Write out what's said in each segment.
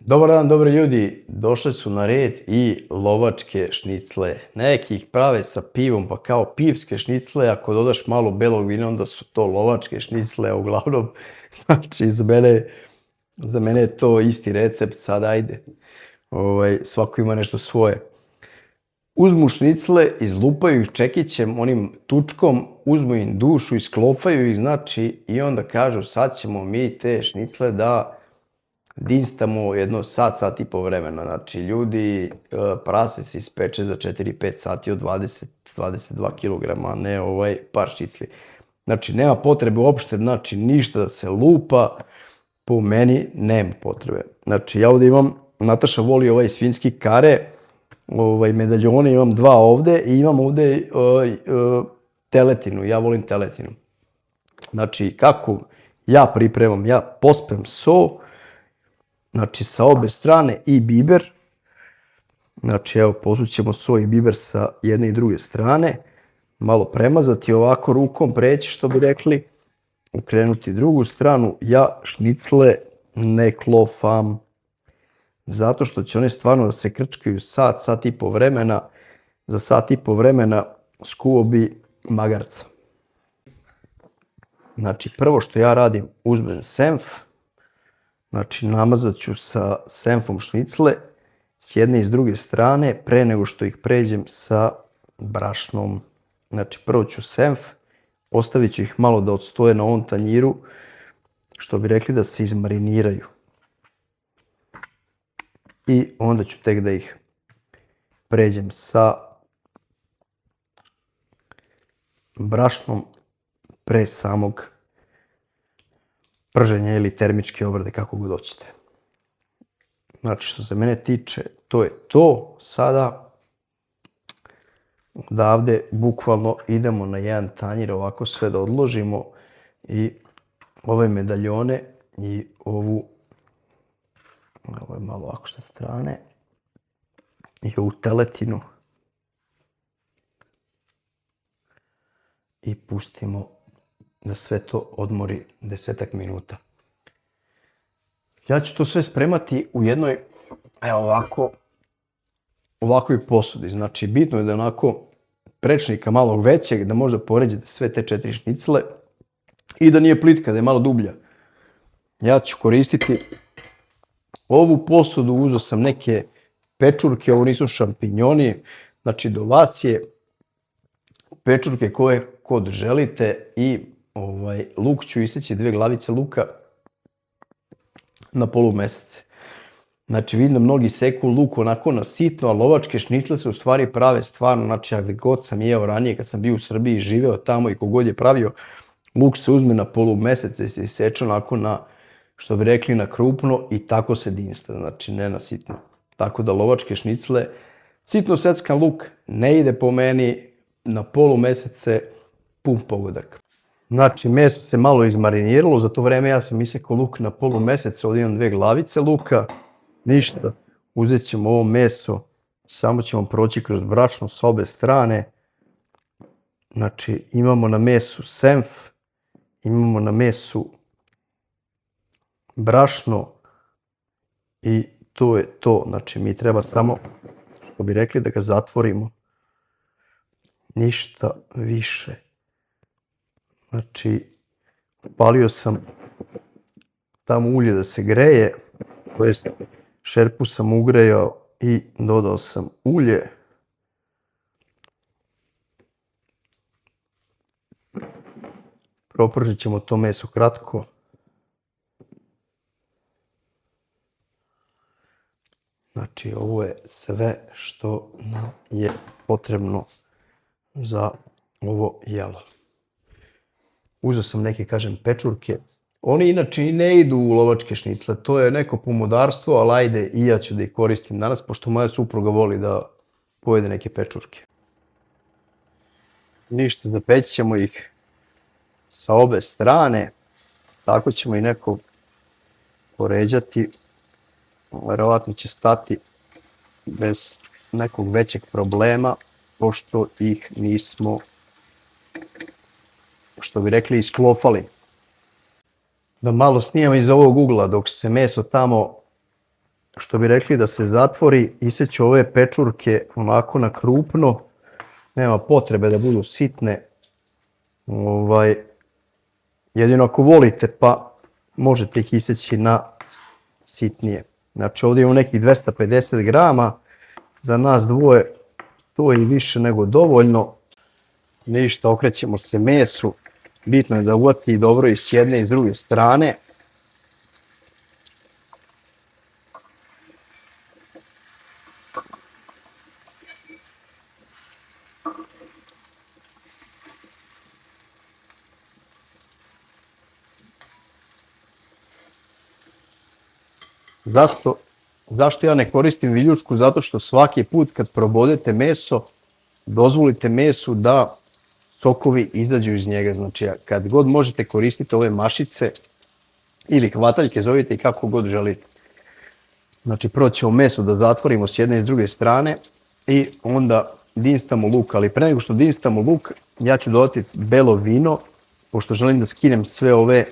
Dobar dan, dobri ljudi. Došle su na red i lovačke šnicle. Neki ih prave sa pivom, pa kao pivske šnicle. Ako dodaš malo belog vina, onda su to lovačke šnicle. Uglavnom, znači, za mene je to isti recept. Sad ajde. Svako ima nešto svoje. Uzmu šnicle, izlupaju ih čekićem, onim tučkom, uzmu im dušu, isklofaju ih, znači, i onda kažu sad ćemo mi te šnicle da dinstamo jedno sat i po vremena. Znači, ljudi, prase se ispeče za 4-5 sati od 20-22 kg, a ne par šnicli. Znači, nema potrebe uopšte, znači, ništa da se lupa, po meni nema potrebe. Znači, ja ovde imam, Nataša voli ovaj svinjski kare, medaljone, imam 2 ovde i imam ovde teletinu, ja volim teletinu. Znači, kako ja pripremam, ja pospem so, znači sa obe strane i biber. Znači evo posućemo so i biber sa jedne i druge strane. Malo premazati, ovako rukom preći što bi rekli. Okrenuti drugu stranu. Ja šnicle ne klofam. Zato što će one stvarno da se krčkaju sat i po vremena. Za sat i po vremena skuo bi magarca. Znači prvo što ja radim, uzmem senf. Znači, namazat ću sa senfom šnicle s jedne i s druge strane pre nego što ih pređem sa brašnom. Znači, prvo ću senf, ostavit ću ih malo da odstoje na ovom tanjiru, što bi rekli da se izmariniraju. I onda ću tek da ih pređem sa brašnom pre samog prženja ili termičke obrade, kako god hoćete. Znači, što se mene tiče, to je to. Sada, odavde, bukvalno idemo na jedan tanjir, ovako sve da odložimo i ove medaljone i ovo je malo ovako sa strane, i ovu teletinu i pustimo da sve to odmori 10 minuta. Ja ću to sve spremati u jednoj, evo ovakvoj posudi. Znači, bitno je da je onako prečnika malog većeg, da možda poređete sve te 4 šnicle i da nije plitka, da je malo dublja. Ja ću koristiti ovu posudu, uzeo sam neke pečurke, ovo nisu šampinjoni, znači do vas je pečurke koje kod želite i luk ću iseći 2 glavice luka na polumesece. Znači vidim da mnogi seku luk onako na sitno, a lovačke šnicle se u stvari prave stvarno, znači ja gde god sam jeo ranije kad sam bio u Srbiji i živeo tamo i kogod je pravio, luk se uzme na polumesece i se iseče onako na, što bi rekli, na krupno i tako se dinsta, znači ne na sitno. Tako da lovačke šnicle, sitno seckan luk ne ide po meni, na polumesece pun pogodak. Znači, meso se malo izmariniralo, za to vreme ja sam isekao luk na polumesece, ovdje imam 2 glavice luka, ništa. Uzet ćemo ovo meso, samo ćemo proći kroz brašno s obe strane. Znači, imamo na mesu senf, imamo na mesu brašno i to je to. Znači, mi treba samo, što bi rekli, da ga zatvorimo. Ništa više. Znači, upalio sam tamo ulje da se greje, to jest šerpu sam ugrejao i dodao sam ulje. Propržit ćemo to meso kratko. Znači, ovo je sve što nam je potrebno za ovo jelo. Uzeo sam neke, kažem, pečurke. Oni inače i ne idu u lovačke šnicle, to je neko pomodarstvo, ali ajde i ja ću da ih koristim danas, pošto moja supruga voli da pojede neke pečurke. Ništa, zapeći ćemo ih sa obe strane, tako ćemo i neko poređati. Verovatno će stati bez nekog većeg problema, pošto ih nismo, što bi rekli, isklofali. Da malo snimam iz ovog ugla dok se meso tamo što bi rekli, da se zatvori. Iseću ove pečurke onako na krupno. Nema potrebe da budu sitne. Jedino ako volite pa možete ih iseći na sitnije. Znači ovdje imamo nekih 250 grama. Za nas dvoje to je i više nego dovoljno. Ništa, okrećemo se mesu. Bitno je da uvati dobro i s jedne i s druge strane. Zašto ja ne koristim viljušku? Zato što svaki put kad probodete meso, dozvolite mesu da sokovi izađu iz njega. Znači kad god možete koristiti ove mašice ili hvataljke, zovite i kako god želite. Znači prvo ćemo meso da zatvorimo s jedne i s druge strane i onda dinstamo luk. Ali pre nego što dinstamo luk, ja ću dodati belo vino, pošto želim da skinem sve ove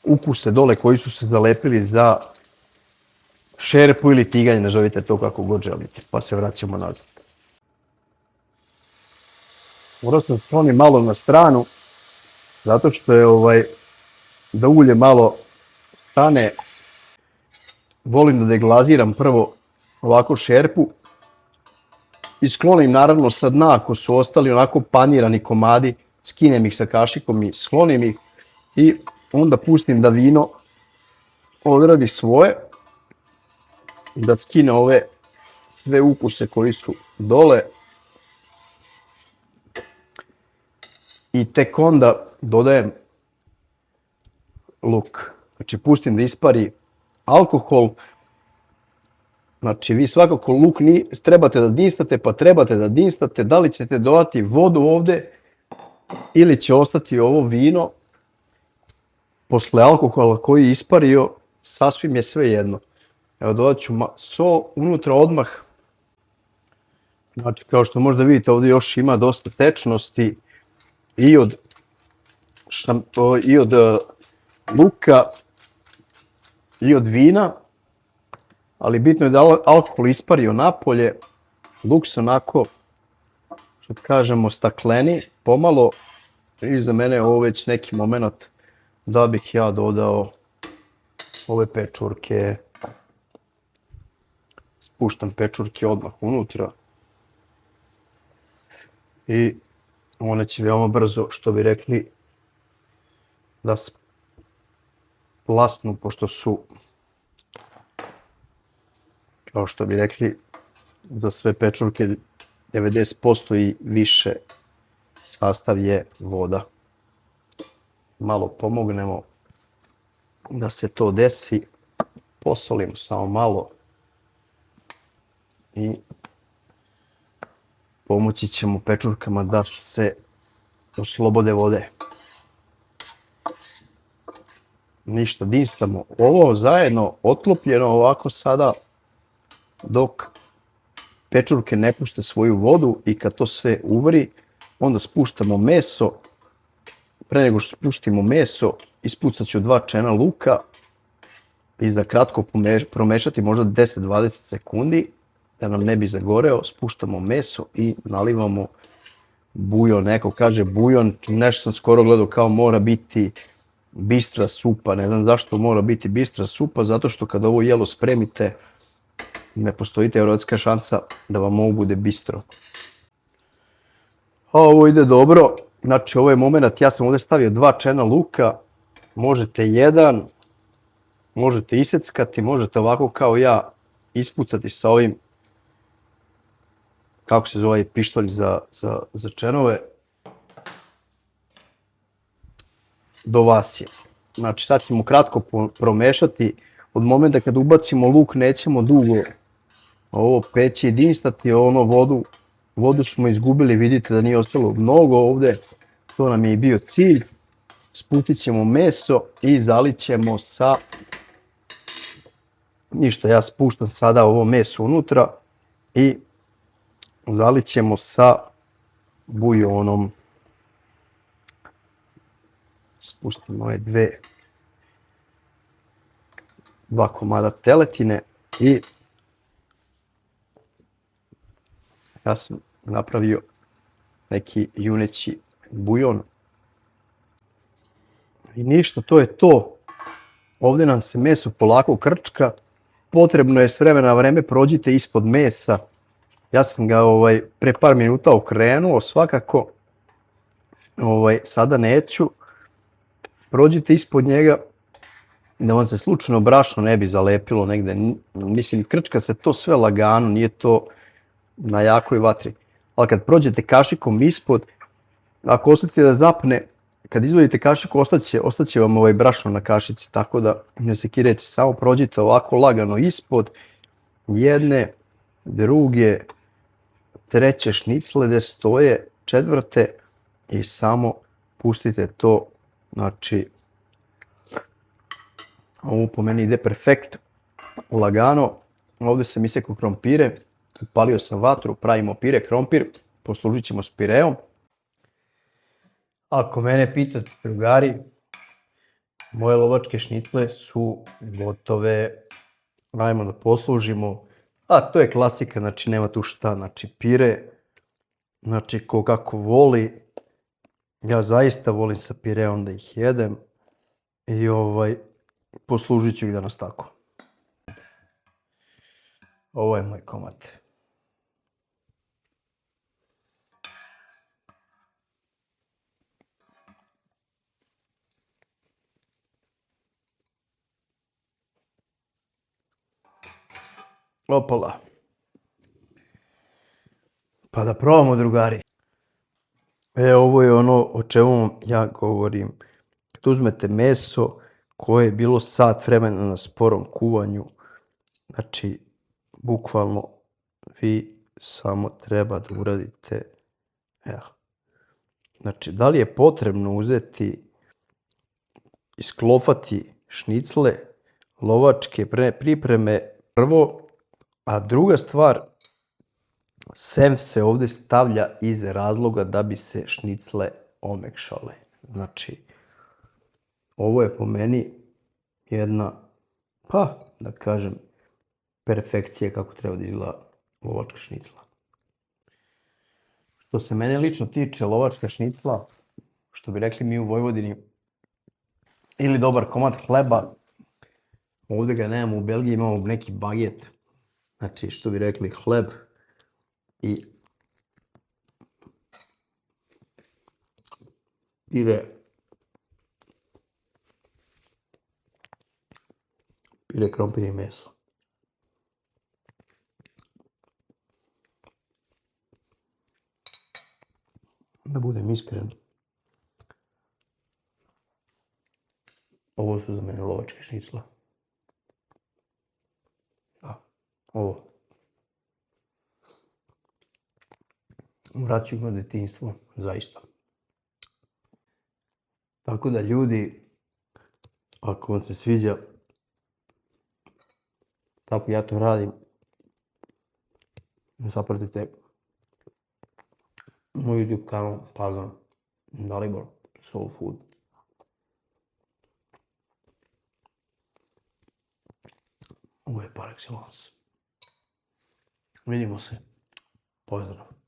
ukuse dole koji su se zalepili za šerpu ili tigalj, nazovite to kako god želite, pa se vraćamo nazad. Morao sam skloniti malo na stranu, zato što je da ulje malo stane. Volim da deglaziram prvo ovako šerpu i sklonim naravno sa dna ako su ostali onako panirani komadi, skinem ih sa kašikom i sklonim ih i onda pustim da vino odradi svoje. Da skine ove sve ukuse koji su dole i tek onda dodajem luk. Znači pustim da ispari alkohol. Znači vi svakako luk trebate da dinstate, pa trebate da dinstate da li ćete dodati vodu ovdje ili će ostati ovo vino posle alkohola koji je ispario, sasvim je sve jedno. Evo dodat ću sol unutra odmah. Znači kao što možda vidite ovdje još ima dosta tečnosti i od luka i od vina. Ali bitno je da alkohol ispario napolje. Luk se onako, što kažemo, stakleni pomalo. I za mene je ovo već neki moment da bih ja dodao ove pečurke. Spuštam pečurke odmah unutra i one će veoma brzo, što bi rekli, da splasnu, pošto su, kao što bi rekli, za sve pečurke 90% i više sastav je voda. Malo pomognemo da se to desi, posolimo samo malo. I pomoći ćemo pečurkama da se oslobode vode. Ništa, dinstamo ovo zajedno otlopljeno ovako sada dok pečurke ne pušte svoju vodu i kad to sve uvri, onda spuštamo meso. Pre nego što spustimo meso, ispucat ću 2 čena luka i za kratko promešati možda 10-20 sekundi. Da nam ne bi zagoreo, spuštamo meso i nalivamo bujon. Neko kaže bujon, nešto sam skoro gledao kao mora biti bistra supa. Ne znam zašto mora biti bistra supa, zato što kad ovo jelo spremite, ne postoji teoretska šansa da vam ovo bude bistro. A ovo ide dobro, znači ovo je moment, ja sam ovdje stavio 2 čena luka, možete 1, možete iseckati, možete ovako kao ja ispucati sa ovim, kako se zove, pištolj za čenove. Do vas je. Znači sad ćemo kratko promešati. Od momenta kad ubacimo luk nećemo dugo ovo peći i dinstati. Vodu smo izgubili, vidite da nije ostalo mnogo ovdje. To nam je i bio cilj. Sputit ćemo meso i zalit ćemo sa... Ništa, ja spuštam sada ovo meso unutra i zalit ćemo sa bujonom. Spustimo ove 2 komada teletine I ja sam napravio neki juneći bujon. I ništa, to je to. Ovdje nam se meso polako krčka. Potrebno je s vremena na vreme prođite ispod mesa. Ja sam ga pre par minuta okrenuo svakako. Sada neću. Prođite ispod njega da vam se slučajno brašno ne bi zalepilo negde. Mislim, krčka se to sve lagano, nije to na jakoj vatri. Ali kad prođete kašikom ispod, ako ostavite da zapne, kad izvodite kašiku, ostaće vam brašno na kašici, tako da ne sekirajte, samo prođite ovako lagano ispod jedne, druge, treće šnicle gde stoje, četvrte i samo pustite to, znači ovo po meni ide perfekt, lagano. Ovdje sam isekao krompire, upalio sam vatru, pravimo pire krompir, poslužit ćemo s pireom. Ako mene pitate, drugari, moje lovačke šnicle su gotove. Ajmo da poslužimo. A to je klasika, znači nema tu šta, znači pire, znači ko kako voli. Ja zaista volim sa pireom da ih jedem i poslužit ću ih danas tako. Ovo je moj komad. Opala. Pa da probamo, drugari. Ovo je ono o čemu ja govorim. Kad uzmete meso koje je bilo sat vremena na sporom kuvanju, znači, bukvalno vi samo treba da uradite, evo. Znači, da li je potrebno uzeti, isklofati šnicle, lovačke pripreme prvo, a druga stvar, senf se ovdje stavlja iz razloga da bi se šnicle omekšale. Znači, ovo je po meni jedna, pa da kažem, perfekcija kako treba da izgleda lovačka šnicla. Što se mene lično tiče, lovačka šnicla, što bi rekli mi u Vojvodini, ili dobar komad hleba, ovdje ga nemamo, u Belgiji imamo neki baget, znači što bi rekli hleb i pire krompir i meso. Da budem iskren, ovo su za mene lovačke šnicle. Da, ovo. Vraćaju me detinjstvo, zaista. Tako da ljudi, ako vam se sviđa tako ja to radim, zapratite moj YouTube kanal, pardon, Dalibor Soul Food. Ovo je par excellence. Vidimo se. Pozdrav.